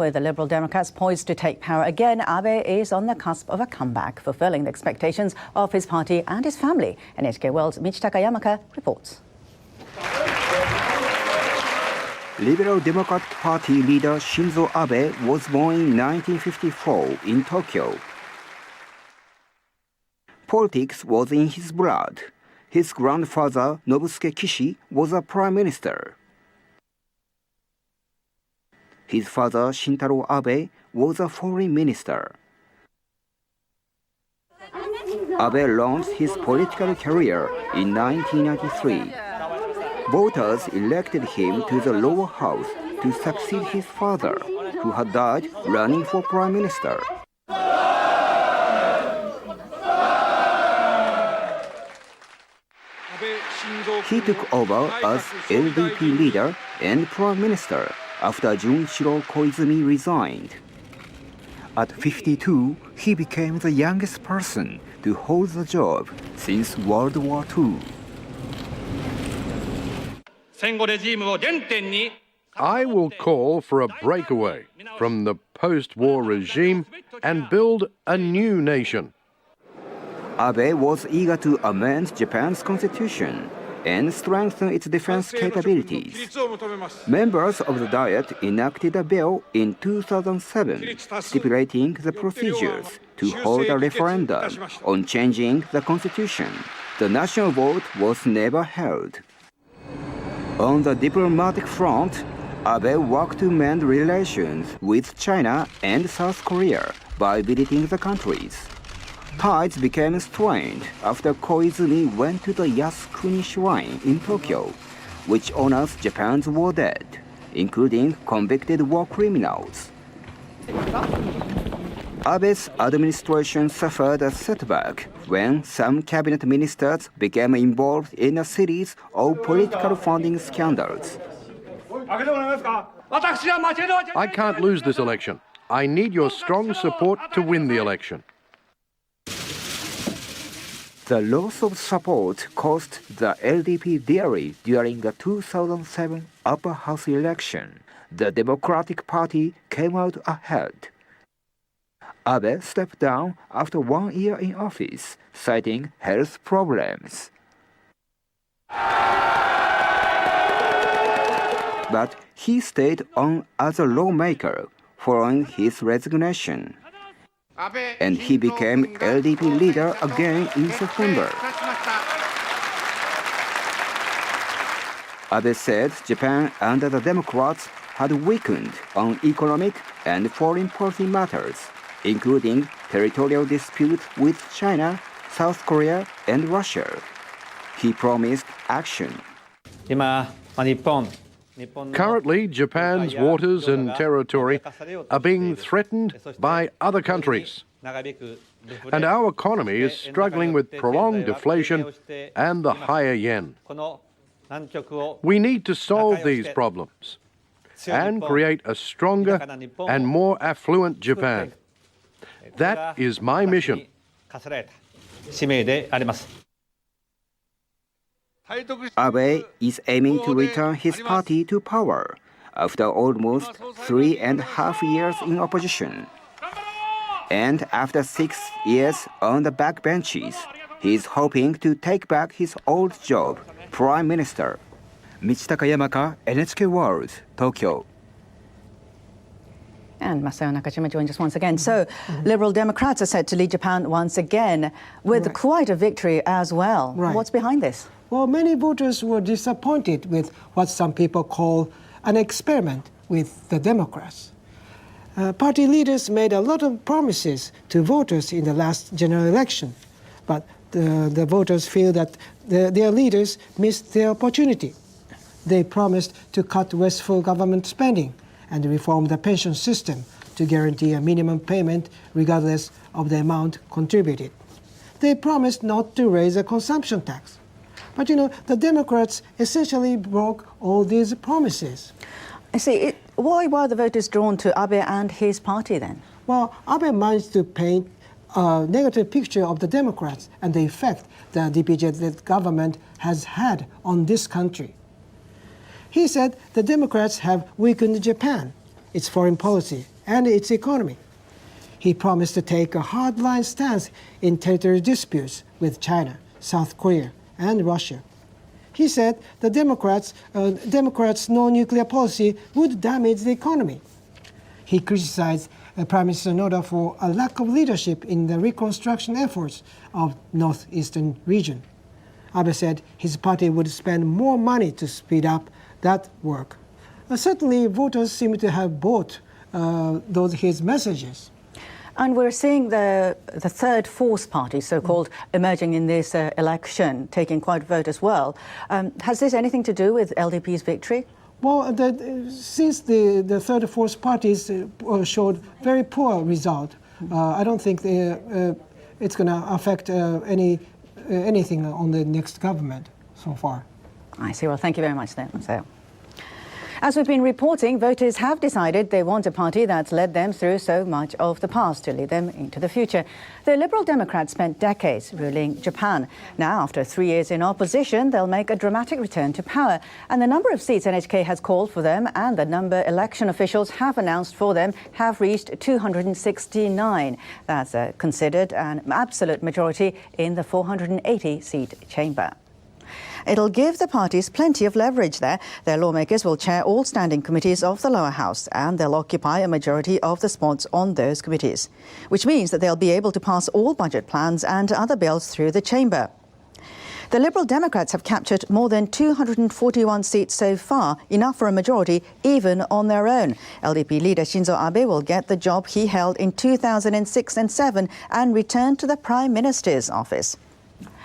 With the Liberal Democrats poised to take power again, Abe is on the cusp of a comeback, fulfilling the expectations of his party and his family. NHK World's Michitaka Yamaka reports. Liberal Democratic Party leader Shinzo Abe was born in 1954 in Tokyo. Politics was in his blood. His grandfather, Nobusuke Kishi, was a prime minister. His father, Shintaro Abe, was a foreign minister. Abe launched his political career in 1993. Voters elected him to the lower house to succeed his father, who had died running for prime minister. He took over as LDP leader and prime minister after Junichiro Koizumi resigned. At 52, he became the youngest person to hold the job since World War II. I will call for a breakaway from the post-war regime and build a new nation. Abe was eager to amend Japan's constitution and strengthen its defense capabilities. Members of the Diet enacted a bill in 2007 stipulating the procedures to hold a referendum on changing the constitution. The national vote was never held. On the diplomatic front, Abe worked to mend relations with China and South Korea by visiting the countries. Ties became strained after Koizumi went to the Yasukuni Shrine in Tokyo, which honors Japan's war dead, including convicted war criminals. Abe's administration suffered a setback when some cabinet ministers became involved in a series of political funding scandals. I can't lose this election. I need your strong support to win the election. The loss of support cost the LDP dearly during the 2007 upper house election. The Democratic Party came out ahead. Abe stepped down after 1 year in office, citing health problems. But he stayed on as a lawmaker following his resignation. And he became LDP leader again in September. Abe said Japan under the Democrats had weakened on economic and foreign policy matters, including territorial disputes with China, South Korea, and Russia. He promised action. Currently, Japan's waters and territory are being threatened by other countries. And our economy is struggling with prolonged deflation and the higher yen. We need to solve these problems and create a stronger and more affluent Japan. That is my mission. Abe is aiming to return his party to power after almost 3.5 years in opposition. And after 6 years on the backbenches, he is hoping to take back his old job, Prime Minister. Michitaka Yamaka, NHK World, Tokyo. And Masao Nakajima joins us once again. So, Liberal Democrats are set to lead Japan once again with quite a victory as well. Right. What's behind this? Well, many voters were disappointed with what some people call an experiment with the Democrats. Party leaders made a lot of promises to voters in the last general election, but the voters feel that their leaders missed their opportunity. They promised to cut wasteful government spending and reform the pension system to guarantee a minimum payment regardless of the amount contributed. They promised not to raise a consumption tax. But the Democrats essentially broke all these promises. I see. Why were the voters drawn to Abe and his party then? Well, Abe managed to paint a negative picture of the Democrats and the effect the DPJ-led government has had on this country. He said the Democrats have weakened Japan, its foreign policy, and its economy. He promised to take a hardline stance in territorial disputes with China, South Korea, and Russia. He said the Democrats' no-nuclear policy would damage the economy. He criticized Prime Minister Noda for a lack of leadership in the reconstruction efforts of northeastern region. Abe said his party would spend more money to speed up that work. Certainly, voters seem to have bought his messages. And we're seeing the third force party, so-called, emerging in this election, taking quite a vote as well. Has this anything to do with LDP's victory? Well, since the third force parties showed very poor result, I don't think it's going to affect anything on the next government so far. I see. Well, thank you very much then. So, as we've been reporting, voters have decided they want a party that's led them through so much of the past to lead them into the future. The Liberal Democrats spent decades ruling Japan. Now, after 3 years in opposition, they'll make a dramatic return to power. And the number of seats NHK has called for them and the number election officials have announced for them have reached 269. That's considered an absolute majority in the 480-seat chamber. It'll give the parties plenty of leverage there. Their lawmakers will chair all standing committees of the lower house, and they'll occupy a majority of the spots on those committees, which means that they'll be able to pass all budget plans and other bills through the chamber. The Liberal Democrats have captured more than 241 seats so far, enough for a majority even on their own. LDP leader Shinzo Abe will get the job he held in 2006 and 2007 and return to the Prime Minister's office.